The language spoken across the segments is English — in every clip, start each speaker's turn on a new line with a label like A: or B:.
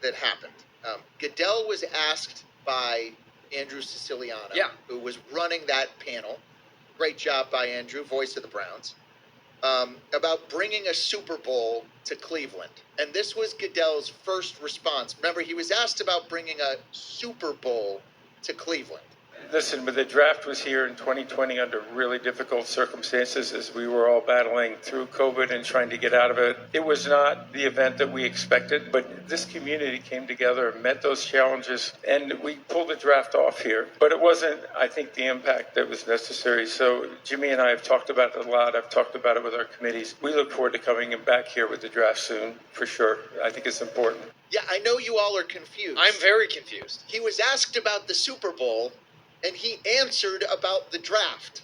A: that happened. Goodell was asked by Andrew Siciliano, who was running that panel. Great job by Andrew, voice of the Browns. About bringing a Super Bowl to Cleveland. And this was Goodell's first response. Remember, he was asked about bringing a Super Bowl to Cleveland.
B: Listen, but the draft was here in 2020 under really difficult circumstances as we were all battling through COVID and trying to get out of it. It was not the event that we expected, but this community came together and met those challenges, and we pulled the draft off here. But it wasn't, I think, the impact that was necessary. So Jimmy and I have talked about it a lot. I've talked about it with our committees. We look forward to coming back here with the draft soon, for sure. I think it's important.
A: Yeah, I know you all are confused.
C: I'm very confused.
A: He was asked about the Super Bowl, and he answered about the draft.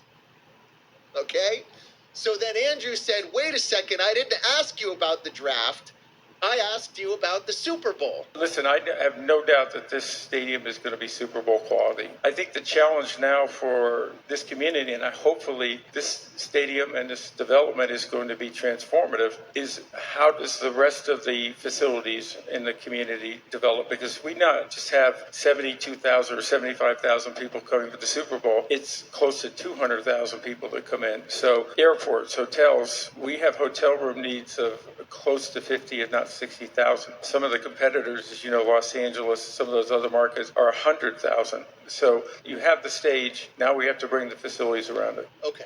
A: Okay? So then Andrew said, wait a second, I didn't ask you about the draft. I asked you about the Super Bowl.
B: Listen, I have no doubt that this stadium is going to be Super Bowl quality. I think the challenge now for this community, and hopefully this stadium and this development is going to be transformative, is how does the rest of the facilities in the community develop? Because we not just have 72,000 or 75,000 people coming for the Super Bowl, it's close to 200,000 people that come in. So airports, hotels, we have hotel room needs of close to 50, if not 60,000. Some of the competitors, as you know, Los Angeles, some of those other markets are 100,000. So you have the stage. Now we have to bring the facilities around it.
A: Okay.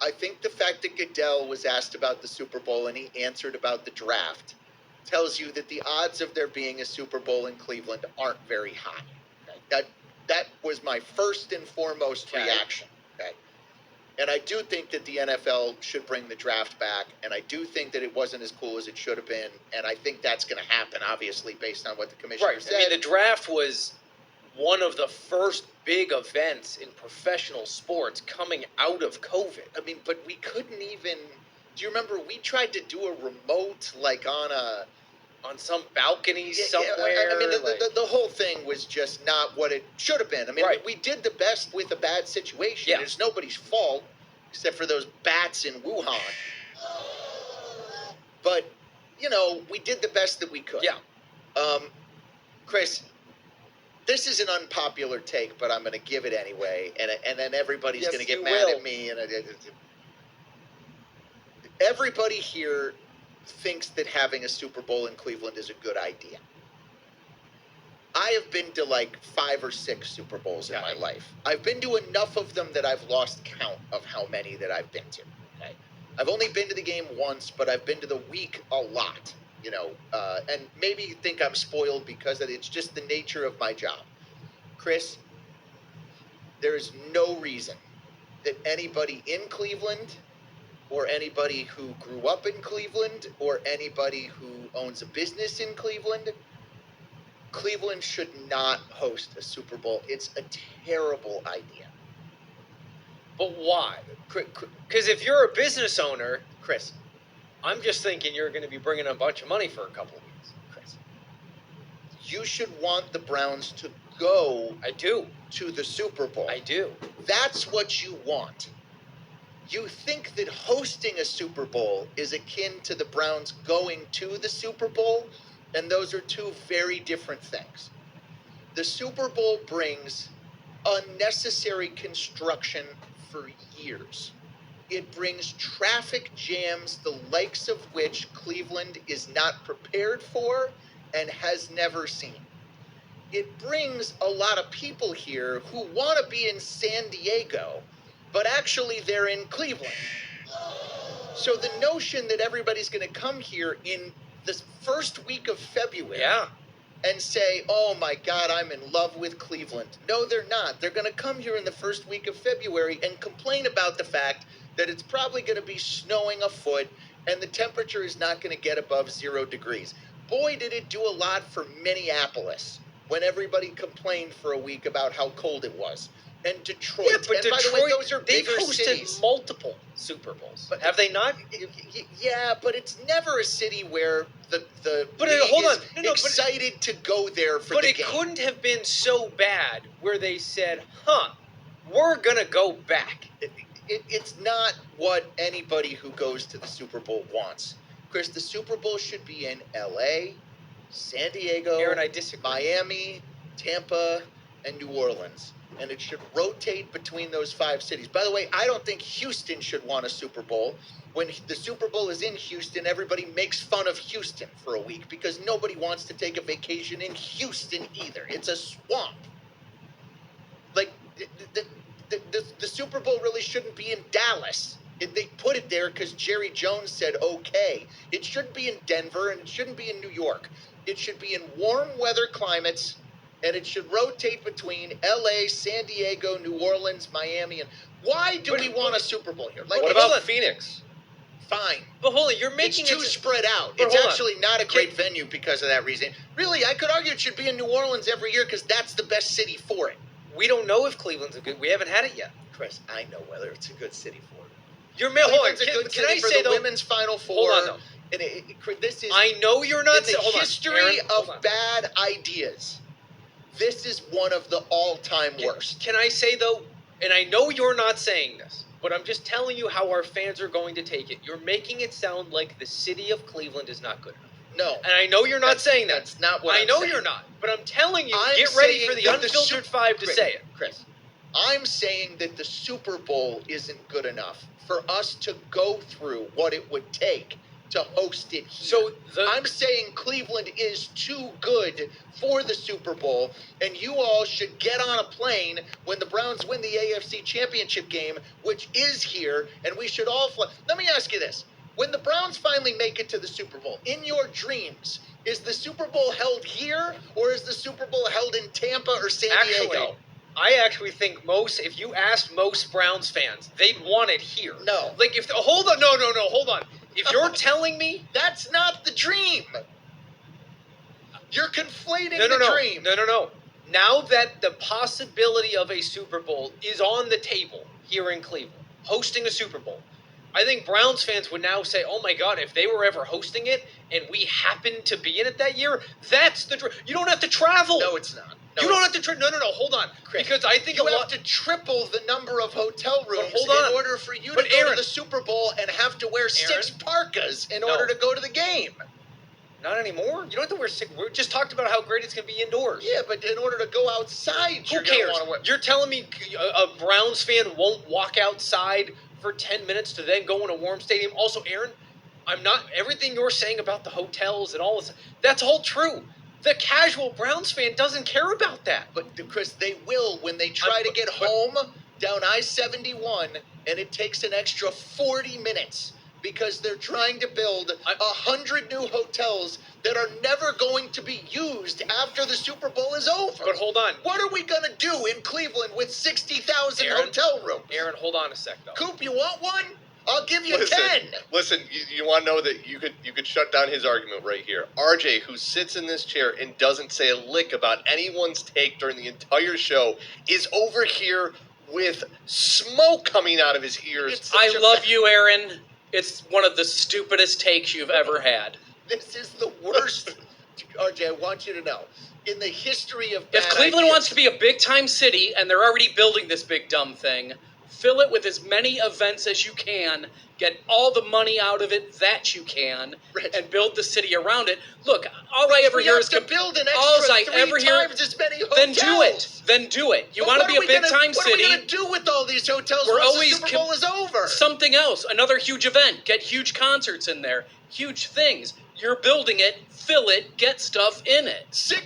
A: I think the fact that Goodell was asked about the Super Bowl and he answered about the draft tells you that the odds of there being a Super Bowl in Cleveland aren't very high. Okay? That was my first and foremost reaction. Okay. And I do think that the NFL should bring the draft back, and I do think that it wasn't as cool as it should have been, and I think that's going to happen, obviously, based on what the commissioner said.
C: I mean, the draft was one of the first big events in professional sports coming out of COVID.
A: I mean, but we couldn't even... Do you remember we tried to do a remote, like on
C: some balcony somewhere?
A: I mean, the whole thing was just not what it should have been. I mean, we did the best with a bad situation.
C: Yeah.
A: It's nobody's fault, except for those bats in Wuhan. But, you know, we did the best that we could.
C: Yeah.
A: Chris, this is an unpopular take, but I'm going to give it anyway, and then everybody's going to get mad at me. And everybody here thinks that having a Super Bowl in Cleveland is a good idea. I have been to like 5 or 6 Super Bowls in my life. I've been to enough of them that I've lost count of how many that I've been to. Okay? I've only been to the game once, but I've been to the week a lot, you know, and maybe you think I'm spoiled because it's just the nature of my job. Chris, there is no reason that anybody in Cleveland or anybody who grew up in Cleveland, or anybody who owns a business in Cleveland, Cleveland should not host a Super Bowl. It's a terrible idea.
C: But why? Because if you're a business owner, Chris, I'm just thinking you're going to be bringing a bunch of money for a couple of weeks, Chris.
A: You should want the Browns to go to the Super Bowl.
C: I do.
A: That's what you want. You think that hosting a Super Bowl is akin to the Browns going to the Super Bowl, and those are two very different things. The Super Bowl brings unnecessary construction for years. It brings traffic jams, the likes of which Cleveland is not prepared for and has never seen. It brings a lot of people here who want to be in San Diego, but actually they're in Cleveland. So the notion that everybody's going to come here in the first week of February and say, oh my God, I'm in love with Cleveland. No, they're not. They're going to come here in the first week of February and complain about the fact that it's probably going to be snowing a foot and the temperature is not going to get above 0 degrees. Boy, did it do a lot for Minneapolis when everybody complained for a week about how cold it was. And Detroit.
C: Yeah, but
A: and
C: Detroit,
A: by the way, those are
C: they've
A: bigger
C: hosted
A: cities.
C: multiple Super Bowls. But have they not?
A: Yeah, but it's never a city where the
C: but
A: league
C: hold
A: is
C: on. No,
A: excited to go there for the game.
C: But it couldn't have been so bad where they said, we're going to go back.
A: It's not what anybody who goes to the Super Bowl wants. Chris, the Super Bowl should be in L.A., San Diego,
C: Aaron, I disagree.
A: Miami, Tampa, and New Orleans. And it should rotate between those 5 cities. By the way, I don't think Houston should want a Super Bowl. When the Super Bowl is in Houston, everybody makes fun of Houston for a week because nobody wants to take a vacation in Houston either. It's a swamp. Like, the Super Bowl really shouldn't be in Dallas. They put it there because Jerry Jones said okay. It shouldn't be in Denver, and it shouldn't be in New York. It should be in warm weather climates, and it should rotate between L.A., San Diego, New Orleans, Miami. And why do we want a Super Bowl here? Like,
D: What about Phoenix?
A: Fine.
C: But hold on, you're making
A: It's too spread out.
C: But
A: It's
C: hold on.
A: actually not a great venue because of that reason. Really, I could argue it should be in New Orleans every year because that's the best city for it.
C: We don't know if Cleveland's a good. We haven't had it yet.
A: Chris, I know whether it's a good city for it.
C: Hold on.
A: Cleveland's a good
C: Can
A: city
C: I
A: for
C: say
A: the
C: though?
A: women's Final Four.
C: Hold on, though.
A: And this is
C: I know you're not
A: in the
C: hold on,
A: history
C: Aaron, hold
A: of
C: on.
A: bad ideas. This is one of the all-time worst.
C: Can I say though? And I know you're not saying this, but I'm just telling you how our fans are going to take it. You're making it sound like the city of Cleveland is not good enough.
A: No,
C: And I know you're not saying that.
A: that's not what
C: I
A: I'm
C: know
A: saying.
C: you're not. But I'm telling you,
A: I'm
C: get ready
A: saying
C: for the
A: that the
C: unfiltered
A: Sup-
C: 5 to
A: Chris,
C: say it.
A: Chris, I'm saying that the Super Bowl isn't good enough for us to go through what it would take to host it here.
C: So
A: I'm saying Cleveland is too good for the Super Bowl, and you all should get on a plane when the Browns win the AFC Championship game, which is here, and we should all fly. Let me ask you this. When the Browns finally make it to the Super Bowl, in your dreams, is the Super Bowl held here, or is the Super Bowl held in Tampa or San Diego?
C: I actually think if you asked most Browns fans, they'd want it here.
A: No.
C: Like hold on, no, hold on. If you're telling me
A: That's not the dream. You're conflating
C: no,
A: the dream.
C: No. Now that the possibility of a Super Bowl is on the table here in Cleveland, hosting a Super Bowl, I think Browns fans would now say, "Oh my God, if they were ever hosting it and we happened to be in it that year, that's the dream." You don't have to travel.
A: No, it's not. No,
C: you don't have to travel. No, hold on.
A: Chris,
C: because I think
A: you
C: a
A: have
C: lot
A: to triple the number of hotel rooms
C: hold on.
A: in order for you
C: But
A: to go
C: Aaron-
A: to the Super Bowl and have to wear 6 parkas in order to go to the game.
C: Not anymore. You don't have to wear 6. We just talked about how great it's going to be indoors.
A: Yeah, but in order to go outside,
C: Who
A: you're going
C: cares?
A: to want to wear.
C: You're telling me a Browns fan won't walk outside for 10 minutes to then go in a warm stadium? Also, Aaron, I'm not. Everything you're saying about the hotels and all this, that's all true. The casual Browns fan doesn't care about that.
A: But Chris, they will when they try to get home down I-71, and it takes an extra 40 minutes because they're trying to build 100 new hotels that are never going to be used after the Super Bowl is over.
C: But hold on.
A: What are we going to do in Cleveland with 60,000
C: Aaron,
A: hotel rooms?
C: Aaron, hold on a sec, though.
A: Coop, you want one? I'll give you
D: Listen,
A: 10.
D: Listen, you want to know that you could shut down his argument right here. RJ, who sits in this chair and doesn't say a lick about anyone's take during the entire show, is over here with smoke coming out of his ears.
A: It's such
E: I
A: a-
E: love you, Aaron. It's one of the stupidest takes you've ever had.
A: This is the worst. RJ, I want you to know. In the history of
E: If
A: bad
E: Cleveland
A: ideas-
E: wants to be a big-time city, and they're already building this big dumb thing, fill it with as many events as you can, get all the money out of it that you can,
A: Rich.
E: and build the city around it. Look, all I ever
A: we
E: hear
A: have
E: is
A: to build an
E: all
A: extra
E: I
A: 3
E: ever hear.
A: times as many hotels.
E: Then do it. Then do it. You
A: But
E: want to
A: what
E: be
A: are
E: a
A: we gonna-
E: big-time
A: What are we
E: city?
A: going to do with all these hotels
E: We're
A: once
E: always
A: the Super Bowl is over?
E: Something else, another huge event. Get huge concerts in there, huge things. You're building it, fill it, get stuff in it.
A: 60